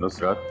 Nusrat,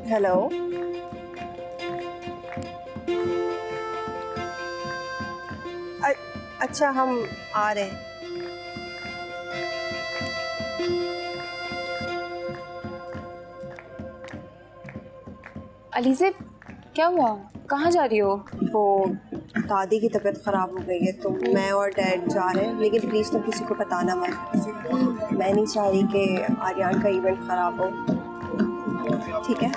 hello, अच्छा हम आ रहे हैं। अलीज़े, क्या हुआ? कहाँ जा रही हो? वो दादी की तबीयत ख़राब हो गई है तो मैं और डैड जा रहे हैं, लेकिन प्लीज़ तुम किसी को बताना मत। मैं नहीं चाह रही कि आर्यन का इवेंट ख़राब हो, ठीक है?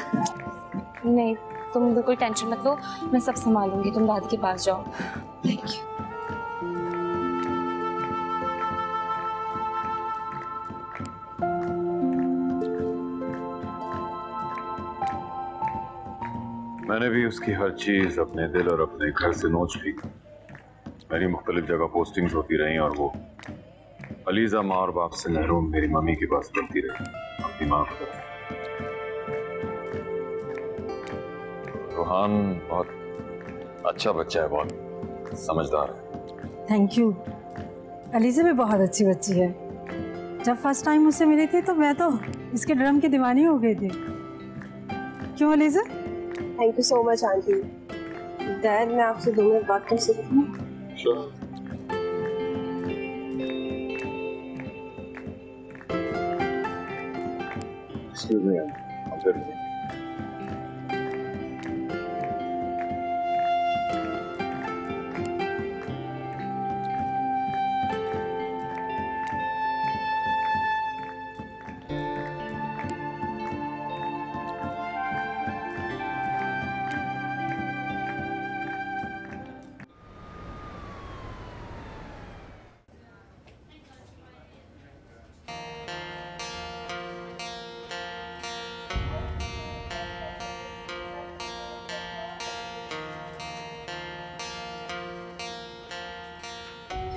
नहीं, तुम बिल्कुल टेंशन मत लो, मैं सब संभालूंगी। तुम दादी के पास जाओ। Thank you. मैंने भी उसकी हर चीज अपने दिल और अपने घर से नोच ली। मेरी मुख्तलिफ जगह पोस्टिंग्स होती रही और वो अलीजा माँ और बाप से महरूम मेरी मम्मी के पास बनती रही, अपनी माँ को। रोहान बहुत अच्छा बच्चा है, बहुत समझदार है। Thank you. अलीज़ा भी बहुत अच्छी बच्ची है। जब फर्स्ट टाइम मुझसे मिली थी तो मैं तो इसके ड्रम की दीवानी हो गई थी। क्यों Aliza? Thank you so much aunty. Dad, मैं आपसे 2 मिनट बात कर सकती हूँ? Sure. Excuse me, I'm good.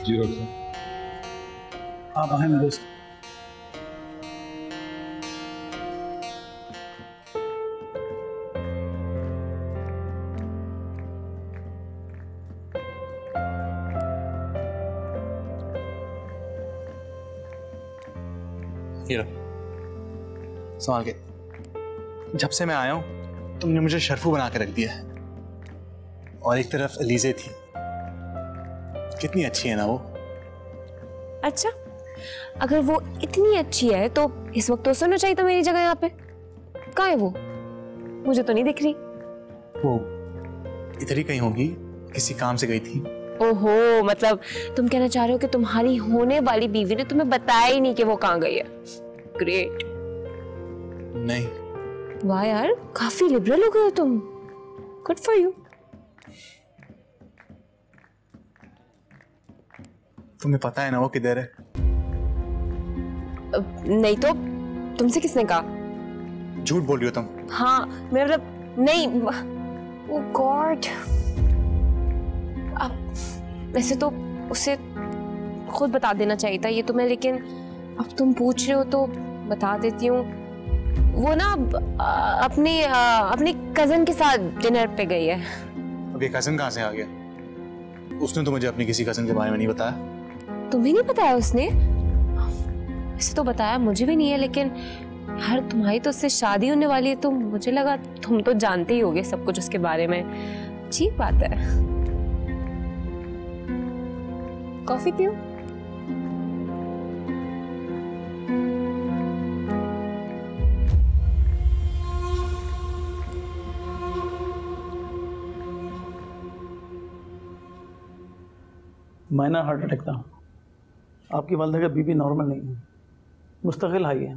जी डॉक्टर। आप आए मेरे से। ये लो, संभाल के। जब से मैं आया हूँ तुमने मुझे शर्फू बना के रख दिया है। और एक तरफ अलीज़े थी, कितनी अच्छी है ना वो। अच्छा, अगर वो इतनी अच्छी है तो इस वक्त तो सुनना चाहिए था मेरी जगह यहाँ पे। कहाँ है वो? मुझे तो नहीं दिख रही। वो इधर ही कहीं होगी, किसी काम से गई थी। ओहो, मतलब तुम कहना चाह रहे हो कि तुम्हारी होने वाली बीवी ने तुम्हें बताया ही नहीं कि वो कहाँ गई है। ग्रेट। नहीं। वाह यार, काफी लिबरल हो गए हो तुम। Good for you. तुम्हें पता है ना वो किधर है? नहीं तो तुमसे किसने कहा? झूठ बोल रही हो तुम। हाँ, मेरा मतलब नहीं। ओह गॉड। अब वैसे तो उसे खुद बता देना चाहिए था ये तुम्हें, लेकिन अब तुम पूछ रहे हो तो बता देती हूँ। वो ना अपनी कजन के साथ डिनर पे गई है। अब ये कजन कहाँ से आ गया? उसने तो मुझे अपनी किसी कजन के बारे में नहीं बताया। तुम्हें नहीं बताया उसने? वैसे तो बताया मुझे भी नहीं है, लेकिन यार तुम्हारी तो उससे शादी होने वाली है, तो मुझे लगा तुम तो जानते ही होगे सब कुछ उसके बारे में। ठीक बात है। कॉफी पियो। माइनर हार्ट अटैक था। आपकी वालदा का बीपी नॉर्मल नहीं है, मुस्तकिल हाई है।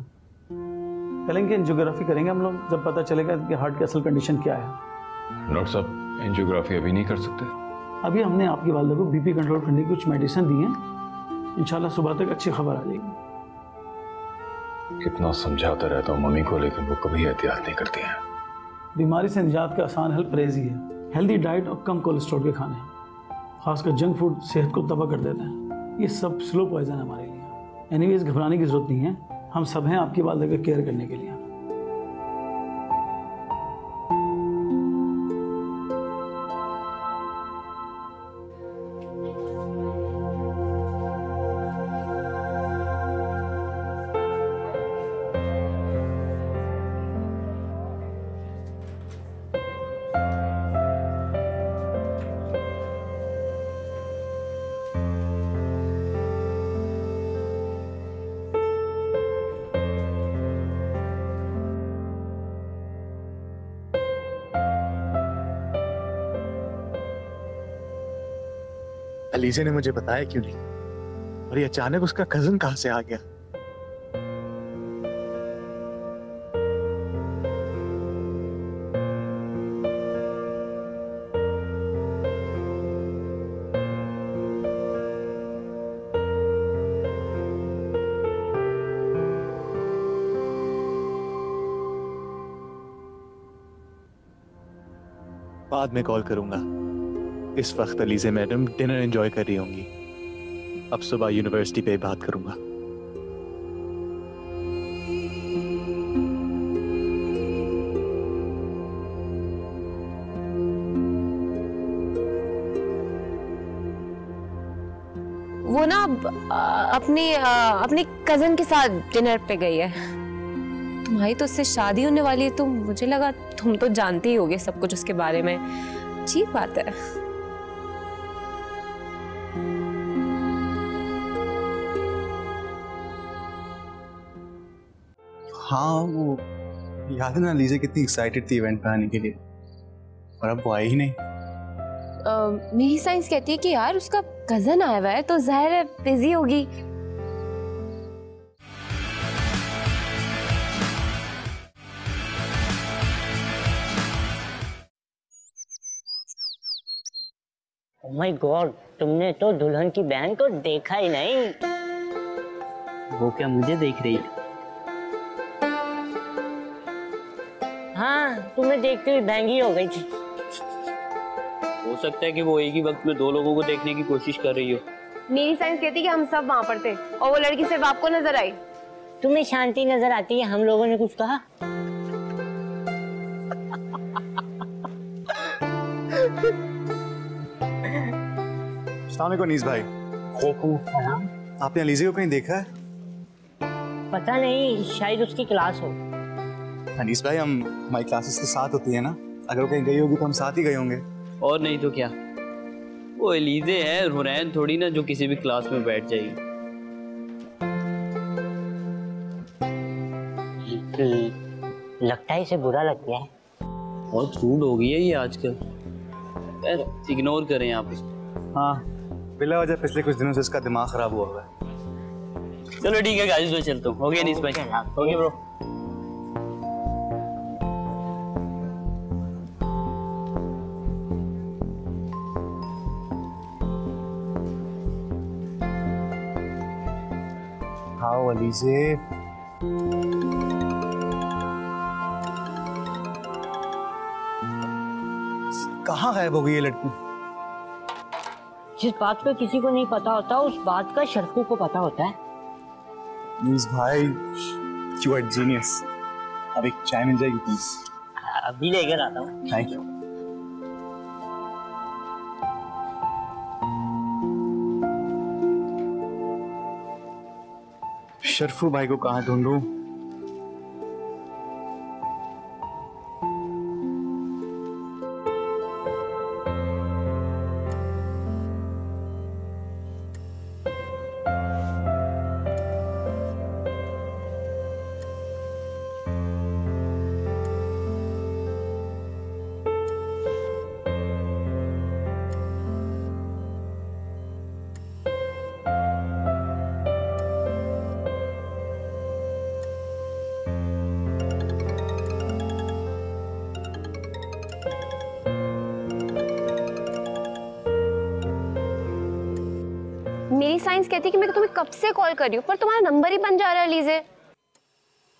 कल इनकी एंजियोग्राफी करेंगे हम लोग, जब पता चलेगा कि हार्ट की असल कंडीशन क्या है। डॉक्टर साहब एंजियोग्राफी अभी नहीं कर सकते? अभी हमने आपकी वालदा को बीपी कंट्रोल करने की कुछ मेडिसिन दी हैं, इंशाल्लाह सुबह तक अच्छी खबर आ जाएगी। कितना समझाता रहता हूँ मम्मी को, लेकिन वो कभी एहतियात नहीं करती हैं। बीमारी से निजात का आसान हल परहेज ही है। हेल्दी डाइट और कम कोलेस्ट्रॉल के खाने, खासकर जंक फूड सेहत को तबाह कर देते हैं। ये सब स्लो पॉइजन है हमारे लिए। एनीवेज घबराने की जरूरत नहीं है, हम सब हैं आपकी वालदा का केयर करने के लिए। अलीजे ने मुझे बताया क्यों नहीं? और ये अचानक उसका कजन कहां से आ गया? बाद में कॉल करूंगा। इस वक्त अलीजे मैडम डिनर एंजॉय कर रही होंगी। अब सुबह यूनिवर्सिटी पे बात करूंगा। वो ना अपनी कजन के साथ डिनर पे गई है। तुम्हारी तो उससे शादी होने वाली है, तो मुझे लगा तुम तो जानते ही होगे सब कुछ उसके बारे में। ठीक बात है। हाँ, वो याद है ना अलीजे कितनी एक्साइटेड थी इवेंट पे आने के लिए, और अब वो आई ही नहीं। मेरी साइंस कहती है कि यार उसका कजन आया हुआ है, तो जाहिर है बिजी होगी। ओह माय गॉड, तुमने तो दुल्हन की बहन को देखा ही नहीं। वो क्या मुझे देख रही है? हाँ, तुम्हें देखते हुए बैंगी हो गई थी। हो सकता है कि वो एक ही वक्त में दो लोगों को देखने की कोशिश कर रही हो। मेरी साइंस कहती है कि हम सब वहां पर थे और वो लड़की सिर्फ आपको नजर आई। तुम्हें शांति नजर आती है, हम लोगों ने कुछ कहा? अस्सलाम वालेकुम अनीस भाई। आपने अलीजे को कहीं देखा है? पता नहीं, शायद उसकी क्लास हो। अनीस भाई, हम हमारी क्लासेस के साथ होती है ना, अगर वो कहीं गई होगी तो हम साथ ही गए होंगे। और नहीं तो क्या, वो एलीजे है, हुरैन थोड़ी ना जो किसी भी क्लास में बैठ जाएगी। लगता है इसे बुरा लग गया है। बहुत रूड हो गई है ये आजकल। इग्नोर करें आप इसको। हाँ, बिला वजह पिछले कुछ दिनों से इसका दिमाग खराब हुआ है। चलो ठीक है गाइस, मैं चलता हूँ। हो गया अनीस भाई? हो गया ब्रो। हाँ अलीजे, कहाँ गायब हो गई ये लड़की? जिस बात का किसी को नहीं पता होता उस बात का शरफू को पता होता है। न्यूज़ भाई, यू आर जीनियस। अब एक चाय मिल जाएगी प्लीज? अभी लेकर आता हूँ। Thank you. शरफू भाई को कहाँ ढूंढूं? मेरी साइंस कहती है कि मैं तुम्हें कब से कॉल कर रही हूँ पर तुम्हारा नंबर ही बन जा रहा है अलीज़े।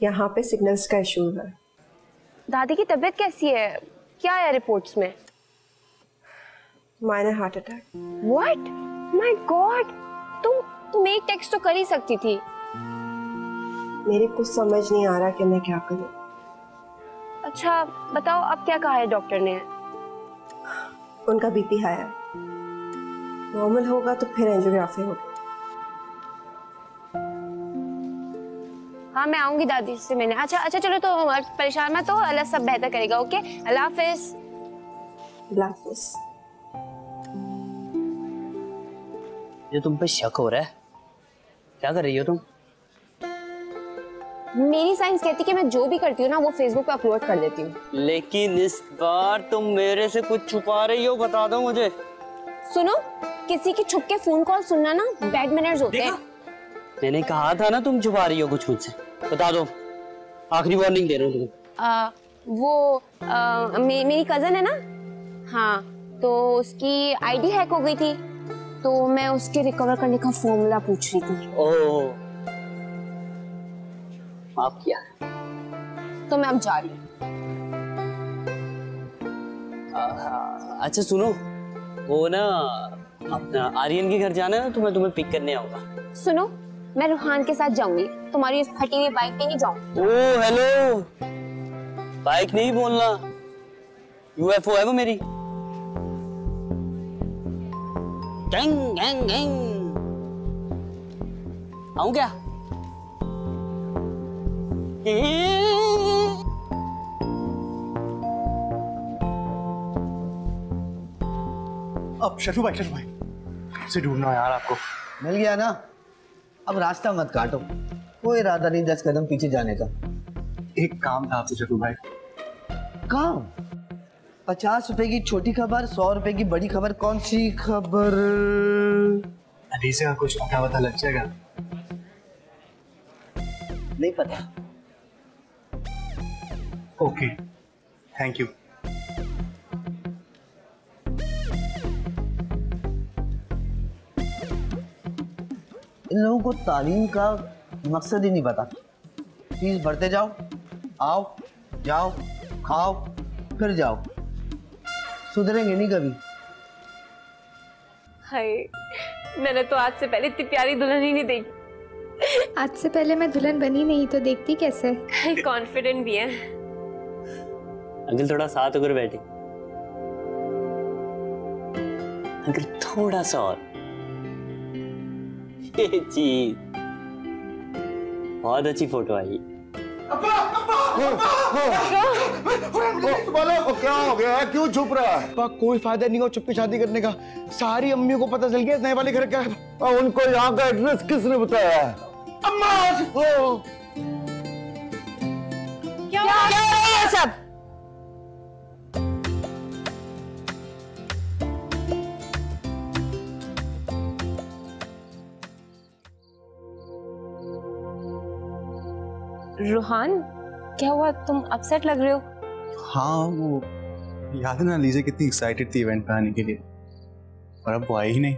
यहाँ पे सिग्नल्स का इशू है। दादी की तबीयत कैसी है? क्या है रिपोर्ट्स में? Minor heart attack. What? My God, तुम एक टेक्स्ट तो कर ही सकती थी। मेरे कुछ समझ नहीं आ रहा कि मैं क्या करूँ। अच्छा बताओ अब क्या कहा है डॉक्टर ने? उनका बीपी हाई है, नॉर्मल होगा तो फिर एंजियोग्राफी होगी। हाँ मैं आऊंगी दादी से मिलने। अच्छा चलो तो परेशान मत हो, अल्लाह सब बेहतर करेगा। ओके अल्लाह हाफिज। अल्लाह हाफिज। ये तुम पे शक हो रहा है? क्या कर रही हो तुम? मेरी साइंस कहती है कि मैं जो भी करती हूँ ना वो फेसबुक पे अपलोड कर देती हूँ। लेकिन इस बार तुम मेरे से कुछ छुपा रही हो, बता दो मुझे। सुनो, किसी की छुप के फोन कॉल सुनना ना बैड मैनर्स होते हैं। मैंने कहा था ना तुम छुपा रही हो कुछ मुझसे। बता दो, आखिरी वार्निंग दे रहा हूँ तुम्हें। मेरी कजन है ना, हाँ तो उसकी आईडी हैक हो गई थी तो मैं उसके रिकवर करने का फॉर्मूला पूछ रही थी। ओह माफ किया। तो मैं अब जा रही हूँ। अच्छा सुनो, वो ना अपना आर्यन के घर जाना है ना, तो मैं तुम्हें पिक करने आऊंगा। सुनो, मैं रूहान के साथ जाऊंगी, तुम्हारी इस फटी हुई बाइक पे नहीं जाऊंगी। ओह हेलो, बाइक नहीं बोलना, यूएफओ है वो मेरी। Gang gang gang. आऊं क्या? अब शरफू भाई से ढूंढना यार आपको। मिल गया ना, अब रास्ता मत काटो। कोई इरादा नहीं 10 कदम पीछे जाने का। एक काम था आपसे शरफू भाई। काम? 50 रुपए की छोटी खबर, 100 रुपए की बड़ी खबर। कौन सी खबर? अलीज़े का कुछ पता लग जाएगा? नहीं पता। Okay thank you. इन लोगों को तालीम का मकसद ही नहीं पता। फीस भरते जाओ, आओ जाओ, खाओ फिर जाओ, सुधरेंगे नहीं कभी। हाय, मैंने तो आज से पहले इतनी प्यारी दुल्हन ही नहीं देखी। आज से पहले मैं दुल्हन बनी नहीं तो देखती कैसे? कॉन्फिडेंट भी है। अंकल थोड़ा साथ होकर बैठे। अंकल थोड़ा सा और। जी बहुत अच्छी फोटो आई। क्या हो गया? क्यों छुप रहा है? कोई फायदा नहीं हो चुप्पी शादी करने का। सारी अम्मियों को पता चल गया नए वाले घर का। उनको यहाँ का एड्रेस किसने बताया? अम्मा! क्या है ये सब? रूहान क्या हुआ, तुम अपसेट लग रहे हो? हाँ वो याद है ना अलीज़े कितनी एक्साइटेड थी इवेंट पे आने के लिए, और अब वो आई ही नहीं।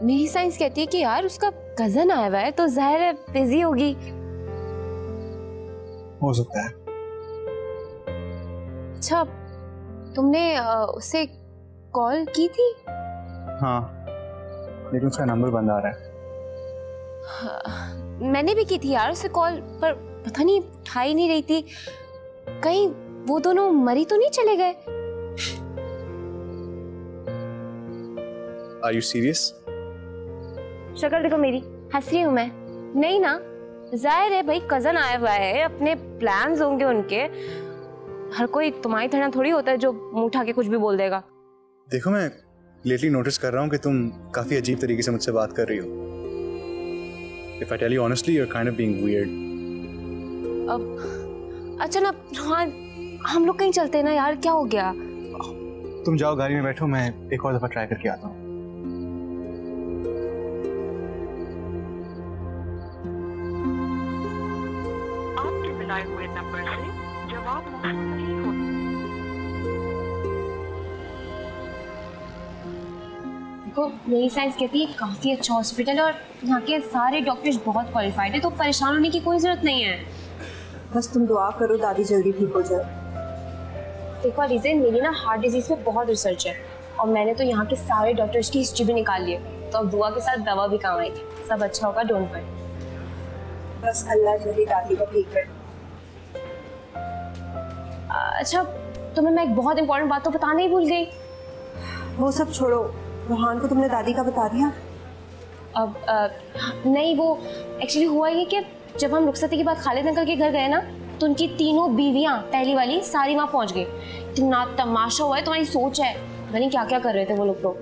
मेरी साइंस कहती है कि यार उसका कजन आया हुआ है तो जाहिर है बिजी होगी। हो सकता है। अच्छा तुमने उसे कॉल की थी? हाँ, लेकिन उसका नंबर बंद आ रहा है। मैंने भी की थी यार उसे कॉल, पर पता नहीं उठा ही नहीं रही थी। कहीं वो दोनों मरी तो नहीं चले गए? Are you serious? शक्ल देखो मेरी, हंस रही हूँ मैं? नहीं ना, जाहिर है भाई कजन आया हुआ है, अपने प्लान्स होंगे उनके। हर कोई तुम्हारी तरह थोड़ी होता है जो मुंह उठा के कुछ भी बोल देगा। देखो, मैं लेटली नोटिस कर रहा हूँ कि तुम काफी अजीब तरीके से मुझसे बात कर रही हो। If I tell you honestly, you're kind of being weird. अब अच्छा ना, हाँ हम लोग कहीं चलते हैं ना यार, क्या हो गया? तुम जाओ गाड़ी में बैठो, मैं एक और दफा ट्राई करके आता हूँ। आपके मिलाए हुए नंबर से जवाब मौसूल नहीं हो। देखो मेरी साइंस कहती है काफी अच्छा हॉस्पिटल है और यहाँ के सारे डॉक्टर्स बहुत क्वालिफाइड है, तो परेशान होने की कोई जरूरत नहीं है। बस तुम दुआ करो दादी जल्दी ठीक हो जाए। देखो अलीज़ा, मेरी ना हार्ट डिजीज पे बहुत रिसर्च है और मैंने तो यहाँ के सारे डॉक्टर्स की हिस्ट्री भी निकाल ली है, तो अब दुआ के साथ दवा भी काम आएगी। सब अच्छा होगा, डोंट वरी। बस अल्लाह जल्दी दादी को ठीक करे। अच्छा, तुम्हें मैं एक बहुत इंपॉर्टेंट बात तो बताना ही भूल गई। वो सब छोड़ो, रोहान को तुमने दादी का बता दिया? अब नहीं, वो एक्चुअली हुआ ये कि जब हम रुखसती के बाद खालिद अंकल के घर गए ना, तो उनकी तीनों बीवियां पहली वाली सारी वहाँ पहुँच गई। इतना तमाशा हुआ है, तुम्हारी सोच है। मैंने क्या क्या कर रहे थे वो लोग। तो